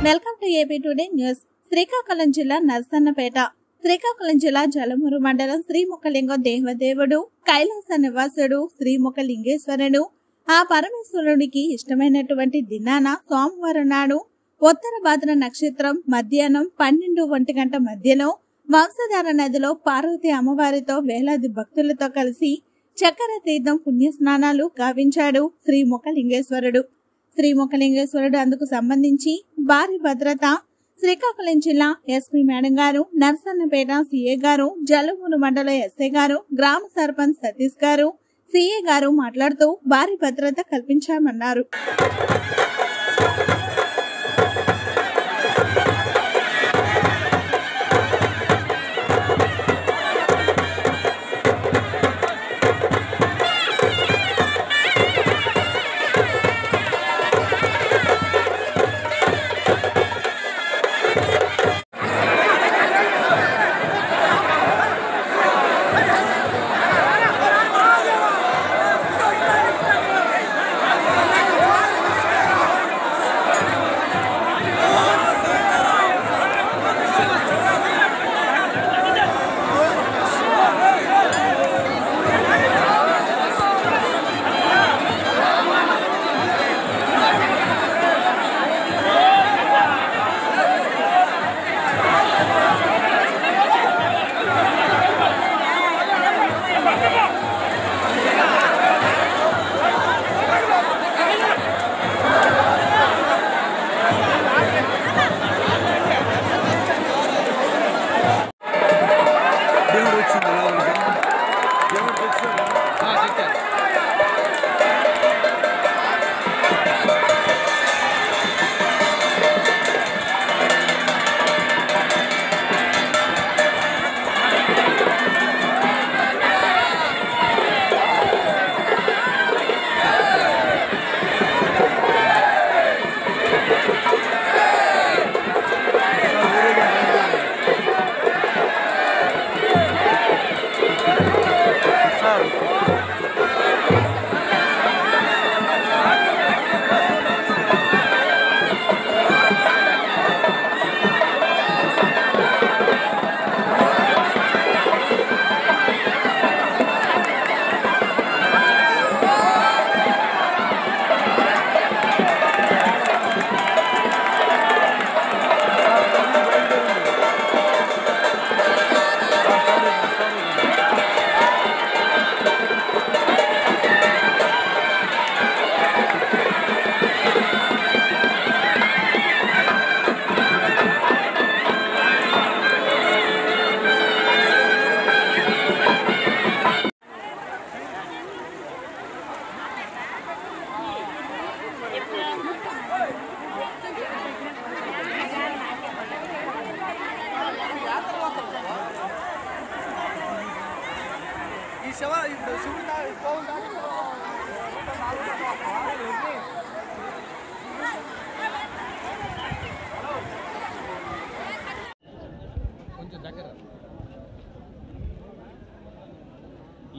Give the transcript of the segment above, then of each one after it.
Welcome to AP today news. Srikakulam జిల్లా నరసన్నపేట. శ్రీకాకుళం జిల్లా జలమూరు మండలం శ్రీముఖలింగం దేవదేవుడు కైలాస నివాసుడు శ్రీముఖలింగేశ్వరుడు ఆ పరమేశ్వరుడికి ఇష్టమైనటువంటి దినాన సోమవారం నాడు ఉత్తర భాద్ర నక్షత్రం మధ్యాహ్నం 12 గంట మధ్యలో వంశధార నదిలో పార్వతి అమ్మవారితో వేలాది భక్తులతో కలిసి చక్కెర తీర్థం పుణ్యస్నానాలు గావించాడు శ్రీముఖలింగేశ్వరుడు. శ్రీముఖలింగేశ్వరుడు అందుకు సంబంధించి భారీ భద్రత శ్రీకాకుళం జిల్లా ఎస్పీ మేడం గారు, నరసన్నపేట సిఏ గారు, జలమూరు మండల ఎస్ఐ గారు, గ్రామ సర్పంచ్ సతీష్ గారు, సిఏ గారు మాట్లాడుతూ భారీ భద్రత కల్పించామన్నారు.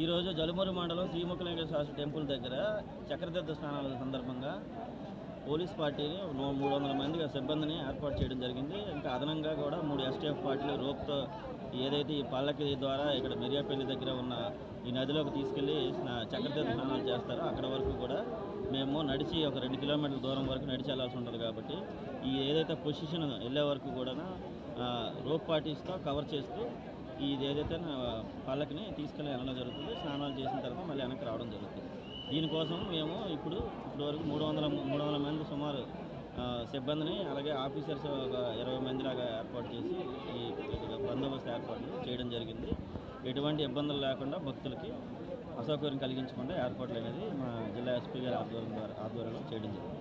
ఈరోజు జలమూరు మండలం శ్రీముఖలింగేశ్వర టెంపుల్ దగ్గర చక్రతీర్థ స్నానాల సందర్భంగా పోలీస్ పార్టీని 300 మంది సిబ్బందిని ఏర్పాటు చేయడం జరిగింది. ఇంకా అదనంగా కూడా 3 ఎస్టీఎఫ్ పార్టీలు రోప్తో ఏదైతే ఈ పల్లకి ద్వారా ఇక్కడ మిరియాపల్లి దగ్గర ఉన్న ఈ నదిలోకి తీసుకెళ్లి చక్రతీర్థ స్నానాలు చేస్తారో అక్కడ వరకు కూడా మేము నడిచి ఒక 2 కిలోమీటర్ల దూరం వరకు నడిచి వెళ్లాల్సి ఉంటుంది. కాబట్టి ఈ ఏదైతే పొజిషన్ వెళ్ళే వరకు కూడా రోప్ పార్టీస్తో కవర్ చేస్తూ ఇది ఏదైతే పల్లకిని తీసుకెళ్ళి వెళ్ళడం జరుగుతుంది. స్నానాలు చేసిన తర్వాత మళ్ళీ వెనక్కి రావడం జరుగుతుంది. దీనికోసం మేము ఇప్పుడు వరకు 300 మంది సుమారు సిబ్బందిని, అలాగే ఆఫీసర్స్ ఒక 20 మంది లాగా ఏర్పాటు చేసి ఈ బందోబస్తు ఏర్పాటు చేయడం జరిగింది. ఎటువంటి ఇబ్బందులు లేకుండా భక్తులకి అసౌకర్యం కలిగించకుండా ఏర్పాట్లు అనేది మా జిల్లా ఎస్పీ గారి ఆధ్వర్యంలో చేయడం జరిగింది.